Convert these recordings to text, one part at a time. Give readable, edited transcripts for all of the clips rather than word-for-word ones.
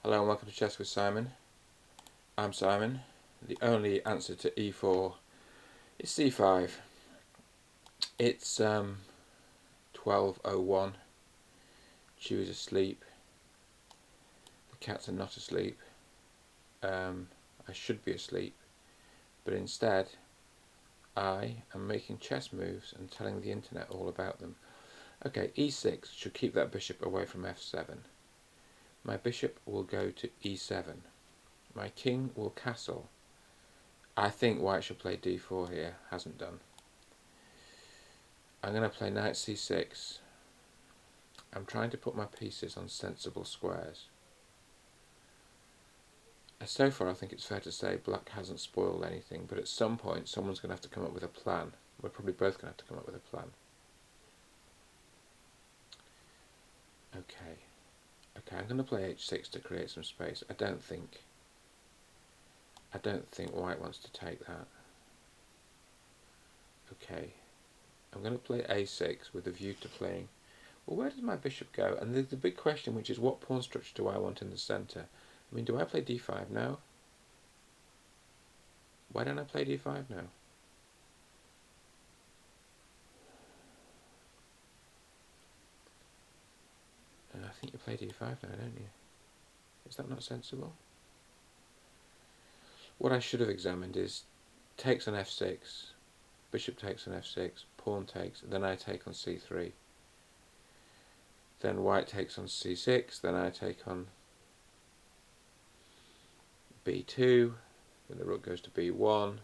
Hello and welcome to Chess with Simon. I'm Simon. The only answer to e4 is c5. It's 12:01. Chewy's asleep. The cats are not asleep. I should be asleep, but instead I am making chess moves and telling the internet all about them. Okay, e6 should keep that bishop away from f7. My bishop will go to e7. My king will castle. I think white should play d4 here, hasn't done. I'm going to play knight c6. I'm trying to put my pieces on sensible squares. So far I think it's fair to say black hasn't spoiled anything, but at some point someone's going to have to come up with a plan. We're probably both going to have to come up with a plan. Okay, I'm going to play h6 to create some space. I don't think white wants to take that. Okay, I'm going to play a6 with a view to playing. Well, where does my bishop go? And there's the big question, which is what pawn structure do I want in the centre? I mean, do I play d5 now? Why don't I play d5 now? I think you play d5 now, don't you? Is that not sensible? What I should have examined is takes on f6, bishop takes on f6, pawn takes, then I take on c3. Then white takes on c6, then I take on b2, then the rook goes to b1.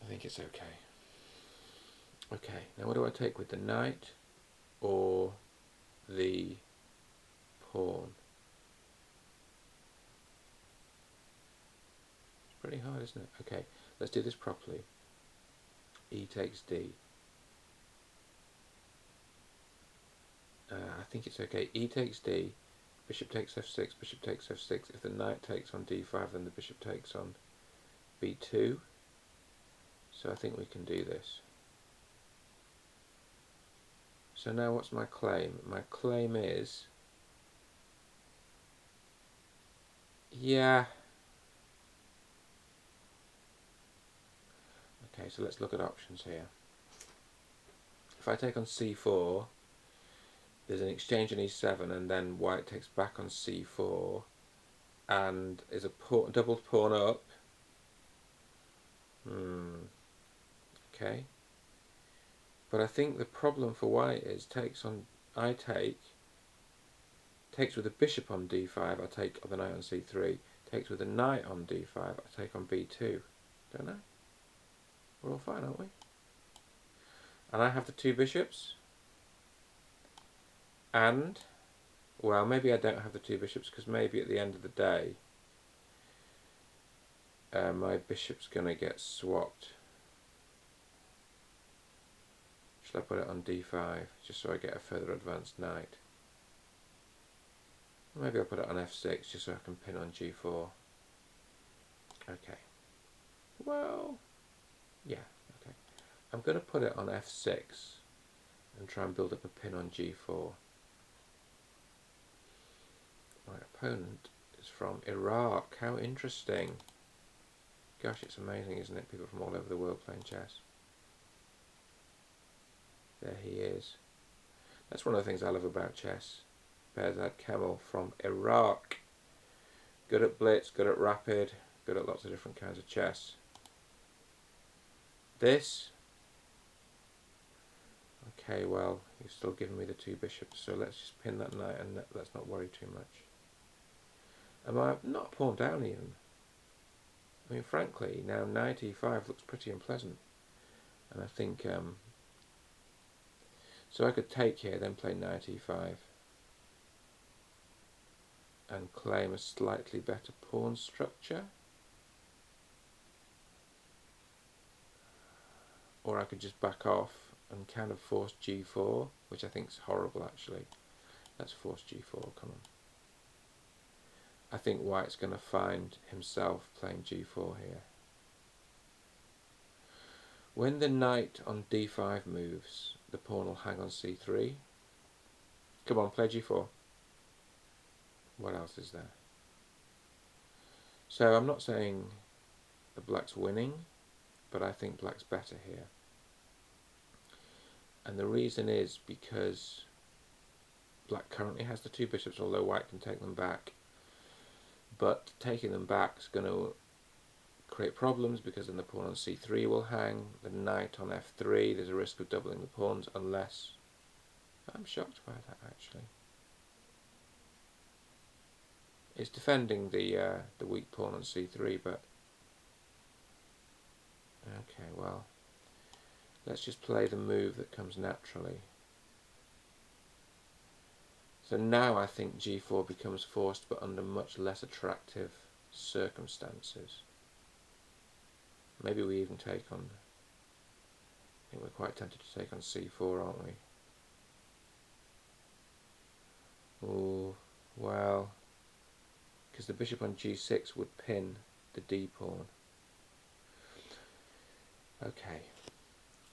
I think it's okay. Okay, now what do I take with the knight or the pawn? It's pretty hard, isn't it? Okay, let's do this properly. E takes d. I think it's okay. E takes d, bishop takes f6, bishop takes f6. If the knight takes on d5, then the bishop takes on b2. So I think we can do this. So now what's my claim? My claim is, yeah. Okay, so let's look at options here. If I take on c4, there's an exchange on e7, and then white takes back on c4, and is a double pawn up. Okay. But I think the problem for white is takes with a bishop on d5, I take the knight on c3, takes with a knight on d5, I take on b2. Don't I? We're all fine, aren't we? And I have the two bishops. And, well, maybe I don't have the two bishops, because maybe at the end of the day, my bishop's going to get swapped. Should I put it on d5, just so I get a further advanced knight? Maybe I'll put it on f6, just so I can pin on g4. Okay. Well, yeah, okay. I'm going to put it on f6 and try and build up a pin on g4. My opponent is from Iraq. How interesting. Gosh, it's amazing, isn't it? People from all over the world playing chess. There he is. That's one of the things I love about chess. Behzad Kemal from Iraq. Good at blitz, good at rapid, good at lots of different kinds of chess. This, okay, well, he's still giving me the two bishops, so let's just pin that knight and let's not worry too much. Am I not pawn down even? I mean, frankly, now knight e5 looks pretty unpleasant. And I think, so I could take here, then play knight e5. And claim a slightly better pawn structure. Or I could just back off and kind of force g4, which I think is horrible actually. Let's force g4, come on. I think white's going to find himself playing g4 here. When the knight on d5 moves, the pawn will hang on c3. Come on, play g4. What else is there? So I'm not saying that black's winning, but I think black's better here. And the reason is because black currently has the two bishops, although white can take them back. But taking them back is going to create problems, because then the pawn on c3 will hang, the knight on f3, there's a risk of doubling the pawns, unless... I'm shocked by that, actually. It's defending the weak pawn on c3, but... Okay, well, let's just play the move that comes naturally. So now I think g4 becomes forced, but under much less attractive circumstances. Maybe we even take on... I think we're quite tempted to take on c4, aren't we? Oh, well, because the bishop on g6 would pin the d pawn. Okay,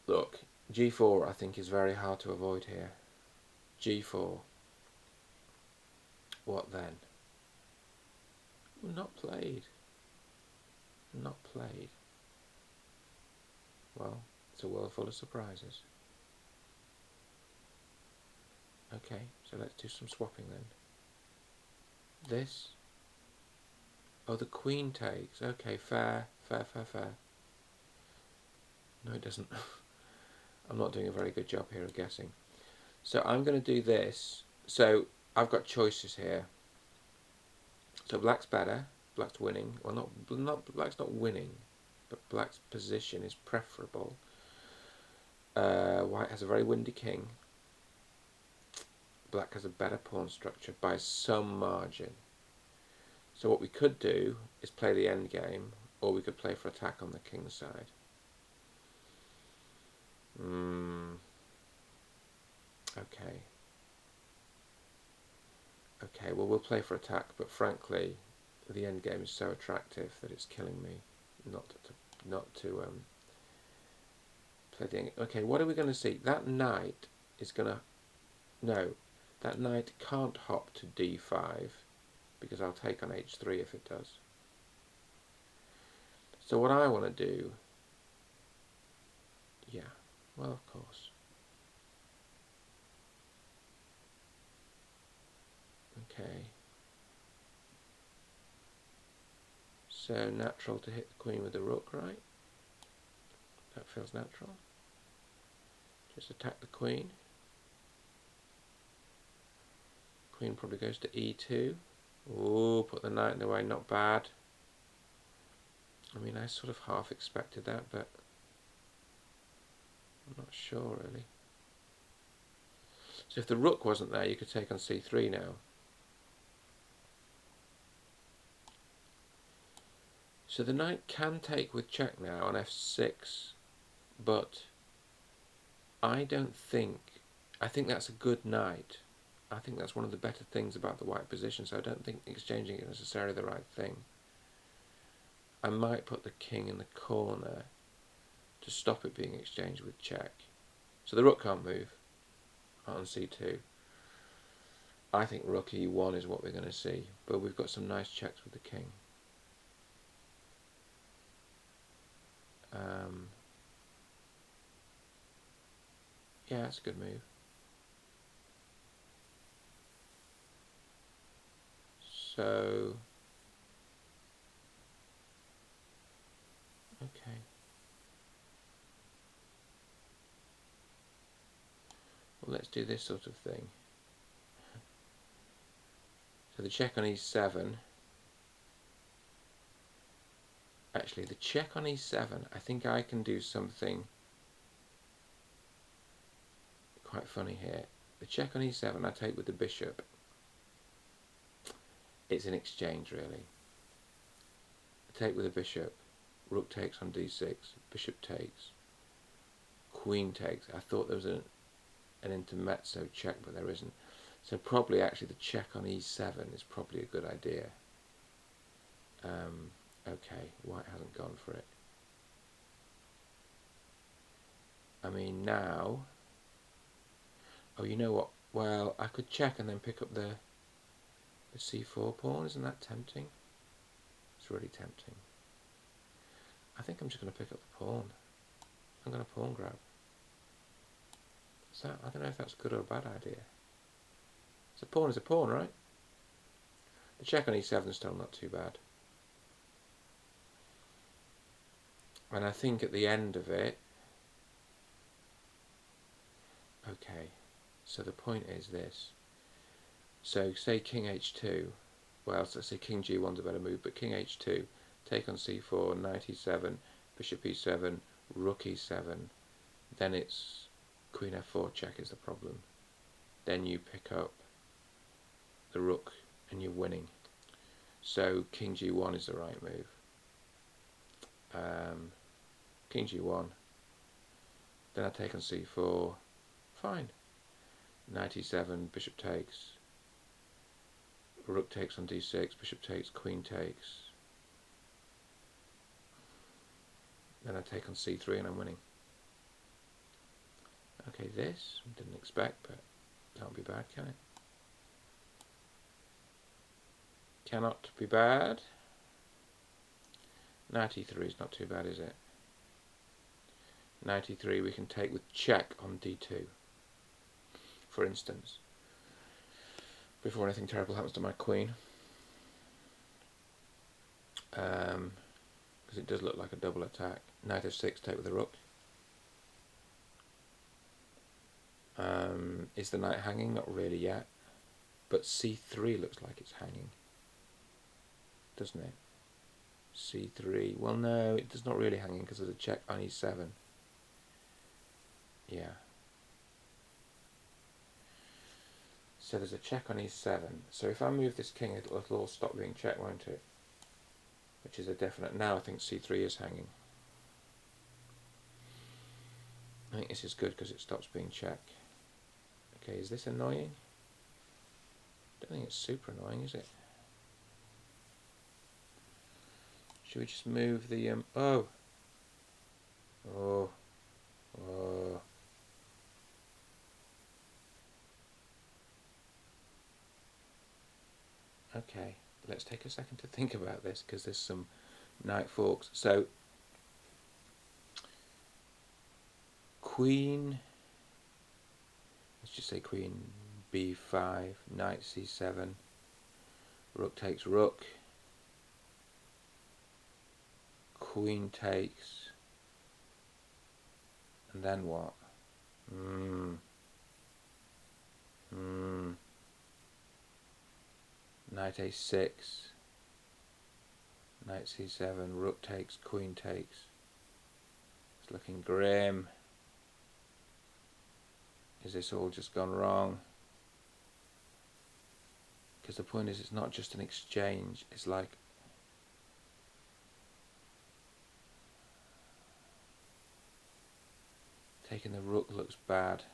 look, g4 I think is very hard to avoid here. g4. What then? Not played. Not played. Well, it's a world full of surprises. Okay, so let's do some swapping then. This. Oh, the queen takes. Okay, fair, fair, fair, fair. No, it doesn't. I'm not doing a very good job here of guessing. So I'm going to do this. So I've got choices here. So black's better. Black's winning. Well, black's not winning, but black's position is preferable. White has a very windy king. Black has a better pawn structure by some margin. So what we could do is play the endgame, or we could play for attack on the king's side. Okay. Okay, well, we'll play for attack, but frankly, the endgame is so attractive that it's killing me not to play the endgame. Okay, what are we going to see? That knight is going to... No, that knight can't hop to d5, because I'll take on h3 if it does. So what I want to do... Yeah, well, of course. Okay. So natural to hit the queen with the rook, right? That feels natural. Just attack the queen. Queen probably goes to e2. Ooh, put the knight in the way, not bad. I mean, I sort of half expected that, but I'm not sure really. So if the rook wasn't there, you could take on c3 now. So the knight can take with check now on f6, but I think that's a good knight. I think that's one of the better things about the white position, so I don't think exchanging it is necessarily the right thing. I might put the king in the corner to stop it being exchanged with check. So the rook can't move on c2. I think rook e1 is what we're going to see, but we've got some nice checks with the king. Yeah, that's a good move. So, okay. Well, let's do this sort of thing. So the check on e7. Actually, the check on e7, I think I can do something quite funny here. The check on e7 I take with the bishop. It's an exchange, really. I take with the bishop. Rook takes on d6. Bishop takes. Queen takes. I thought there was an intermezzo check, but there isn't. So probably actually the check on e7 is probably a good idea. Okay, white hasn't gone for it. I mean, now... Oh, you know what? Well, I could check and then pick up the The c4 pawn, isn't that tempting? It's really tempting. I think I'm just going to pick up the pawn. I'm going to pawn grab. So I don't know if that's a good or a bad idea. So a pawn is a pawn, right? The check on e7 is still not too bad. And I think at the end of it, okay, so the point is this. So say king h2, well, so say king g1's a better move, but king h2, take on c4, knight e7, bishop e7, rook e7, then it's queen f4 check is the problem. Then you pick up the rook and you're winning. So king g1 is the right move. King g1, then I take on c4, fine. Knight e7, bishop takes, rook takes on d6, bishop takes, queen takes. Then I take on c3 and I'm winning. Okay, this, didn't expect, but can't be bad, can it? Cannot be bad. Knight e3 is not too bad, is it? Knight e3 we can take with check on d2, for instance, before anything terrible happens to my queen. Because it does look like a double attack. Knight f6, take with the rook. Is the knight hanging? Not really yet. But c3 looks like it's hanging, doesn't it? c3, well no, it's not really hanging because there's a check on e7. Yeah. So there's a check on e7. So if I move this king, it'll all stop being checked, won't it? Which is a definite. Now I think c3 is hanging. I think this is good because it stops being checked. Okay, is this annoying? I don't think it's super annoying, is it? Should we just move the oh. Okay, let's take a second to think about this because there's some knight forks. So queen, let's just say queen b5, knight c7, rook takes rook, queen takes, and then what? Knight a6, knight c7, rook takes, queen takes. It's looking grim. Is this all just gone wrong? Because the point is, it's not just an exchange, it's like taking the rook looks bad.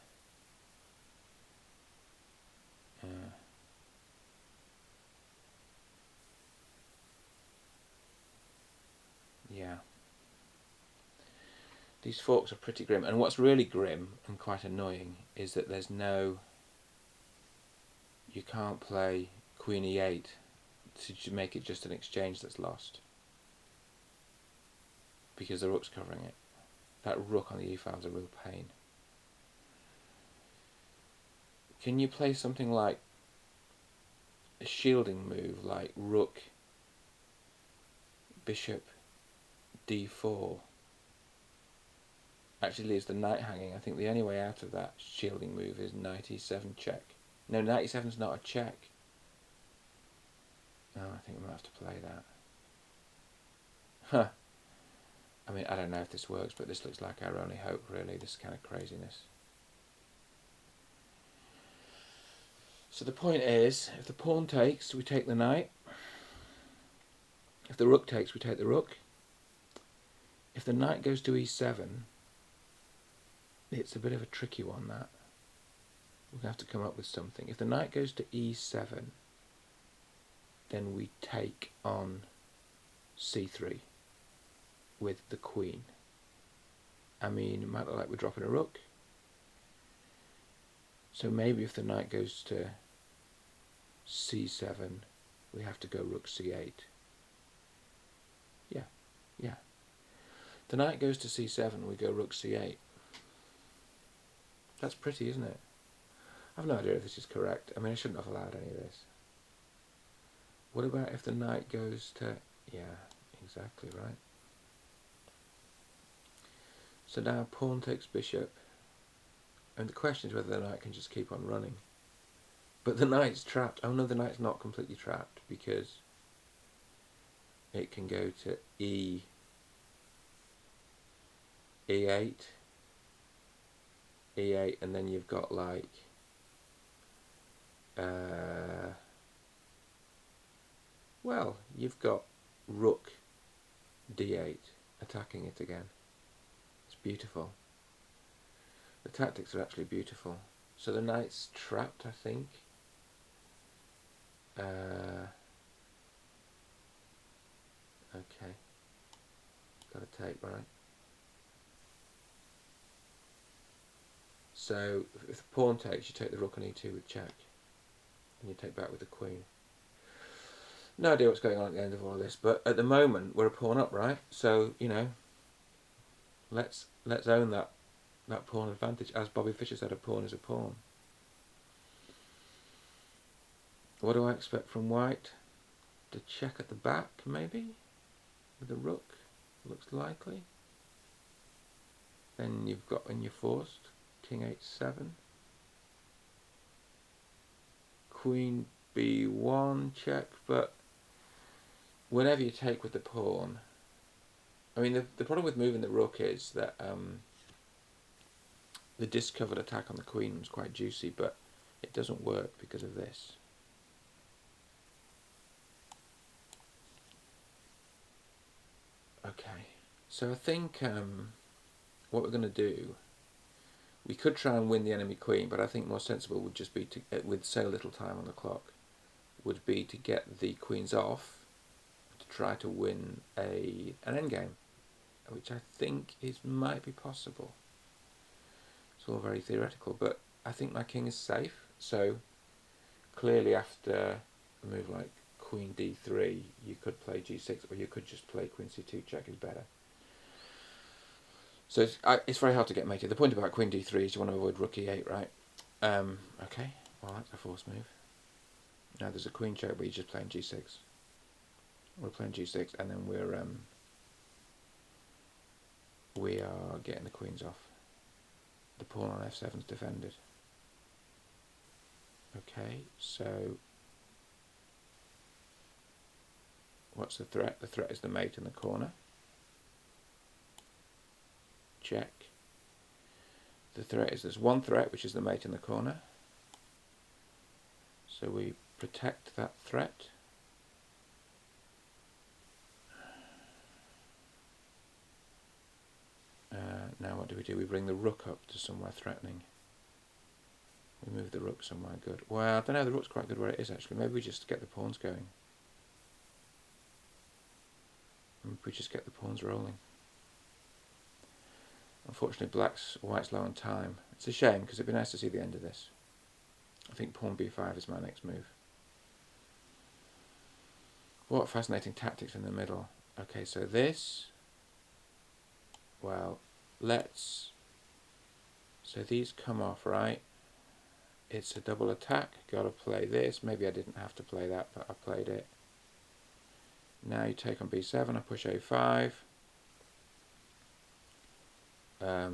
Yeah. These forks are pretty grim, and what's really grim and quite annoying is that there's no, you can't play queen e8 to make it just an exchange that's lost, because the rook's covering it. That rook on the e5 is a real pain. Can you play something like a shielding move, like rook, bishop, d4? Actually leaves the knight hanging. I think the only way out of that shielding move is knight e7 check. No, knight e7 is not a check. No, I think we might have to play that. Huh. I mean, I don't know if this works, but this looks like our only hope, really, this kind of craziness. So the point is, if the pawn takes, we take the knight. If the rook takes, we take the rook. If the knight goes to e7, it's a bit of a tricky one, that. We're going to have to come up with something. If the knight goes to e7, then we take on c3 with the queen. I mean, it might look like we're dropping a rook. So maybe if the knight goes to c7, we have to go rook c8. Yeah, yeah. The knight goes to c7, we go rook c8. That's pretty, isn't it? I've no idea if this is correct. I mean, I shouldn't have allowed any of this. What about if the knight goes to... Yeah, exactly right. So now pawn takes bishop, and the question is whether the knight can just keep on running. But the knight's trapped. Oh no, the knight's not completely trapped, because it can go to e8, e8, and then you've got like well, you've got rook d8 attacking it again. It's beautiful. The tactics are actually beautiful. So the knight's trapped, I think. Okay. Got to take, right? So if the pawn takes, you take the rook on e2 with check, and you take back with the queen. No idea what's going on at the end of all of this, but at the moment we're a pawn up, right? So you know, let's own that pawn advantage. As Bobby Fischer said, a pawn is a pawn. What do I expect from white? To check at the back, maybe with the rook. Looks likely. Then you've got, when you're forced, king h7, queen b1 check, but whenever you take with the pawn, I mean the problem with moving the rook is that the discovered attack on the queen was quite juicy, but it doesn't work because of this. Okay, so I think what we're going to do, we could try and win the enemy queen, but I think more sensible would just be to, with so little time on the clock, would be to get the queens off, to try to win an endgame, which I think might be possible. It's all very theoretical, but I think my king is safe. So clearly after a move like queen d3, you could play g6, or you could just play queen c2 check is better. So it's very hard to get mated. The point about queen d3 is you want to avoid rook e8, right? Okay, well that's a forced move. Now there's a queen check, but you're just playing g6. We're playing g6, and then we are getting the queens off. The pawn on f7 is defended. Okay, so what's the threat? The threat is the mate in the corner. Check. The threat is, there's one threat, which is the mate in the corner. So we protect that threat. Now what do? We bring the rook up to somewhere threatening. We move the rook somewhere good. Well, I don't know, the rook's quite good where it is actually. Maybe we just get the pawns going. Maybe we just get the pawns rolling. Unfortunately, white's low on time. It's a shame, because it'd be nice to see the end of this. I think pawn b5 is my next move. What fascinating tactics in the middle. Okay, so this, well, so these come off, right? It's a double attack, gotta play this. Maybe I didn't have to play that, but I played it. Now you take on b7, I push a5. I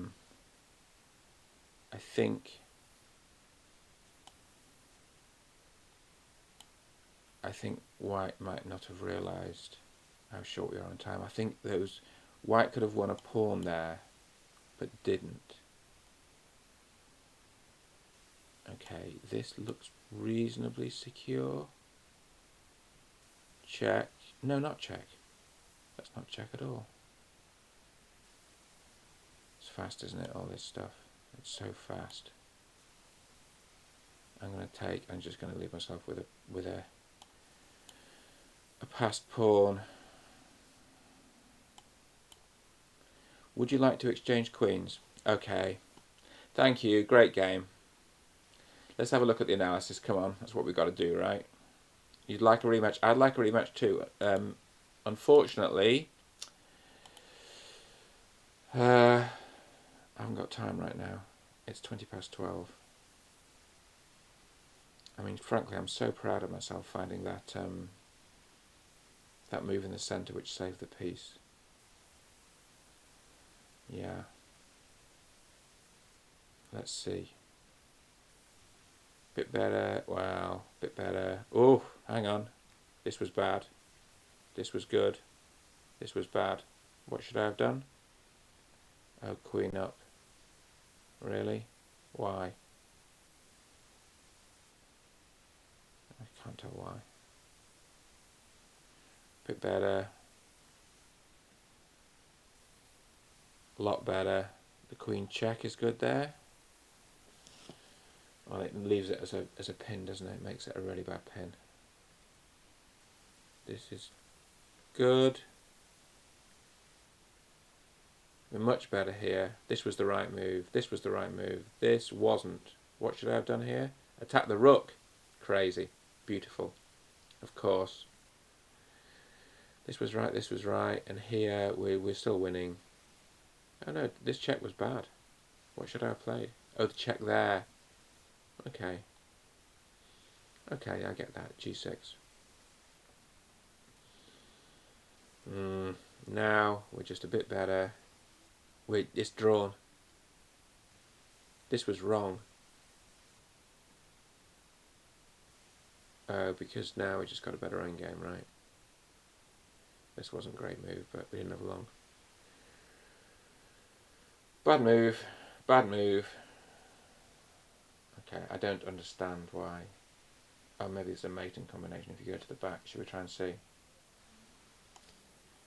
think white might not have realised how short we are on time. I think white could have won a pawn there, but didn't. Okay, this looks reasonably secure. Check. No, not check. That's not check at all. It's fast, isn't it, all this stuff? It's so fast. I'm going to take, I'm just going to leave myself with a passed pawn. Would you like to exchange queens? Okay. Thank you, great game. Let's have a look at the analysis. Come on, that's what we've got to do, right? You'd like a rematch. I'd like a rematch too. Unfortunately, I haven't got time right now. It's 12:20. I mean, frankly, I'm so proud of myself finding that that move in the centre which saved the piece. Yeah. Let's see. Bit better. Wow. Bit better. Oh, hang on. This was bad. This was good. This was bad. What should I have done? Oh, queen up. Really? Why? I can't tell why. Bit better. A lot better. The queen check is good there. Well, it leaves it as a pin, doesn't it? It makes it a really bad pin. This is good. We're much better here. This was the right move. This was the right move. This wasn't. What should I have done here? Attack the rook. Crazy. Beautiful. Of course. This was right, this was right. And here we're still winning. Oh no, this check was bad. What should I have played? Oh, the check there. Okay. Okay, I get that. G6. Now we're just a bit better. Wait, it's drawn. This was wrong. Because now we just got a better endgame, right? This wasn't a great move, but we didn't have long. Bad move. Bad move. Okay, I don't understand why. Oh, maybe it's a mating combination if you go to the back. Should we try and see?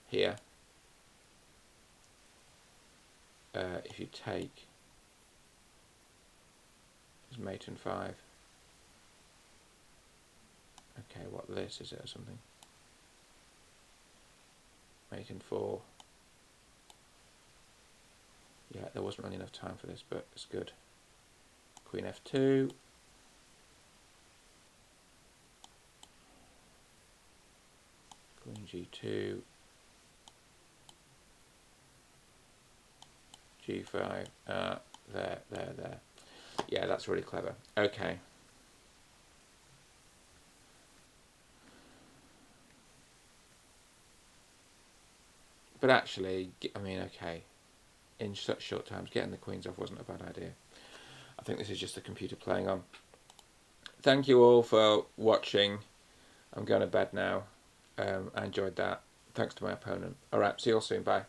Here. If you take... It's mate and 5. Okay, what this is it or something? Mate and 4. Yeah, there wasn't really enough time for this, but it's good. Queen F2. Queen G2. G5. There. Yeah, that's really clever. Okay. But actually, I mean, okay. In such short times, getting the queens off wasn't a bad idea. I think this is just the computer playing on. Thank you all for watching. I'm going to bed now. I enjoyed that. Thanks to my opponent. Alright, see you all soon. Bye.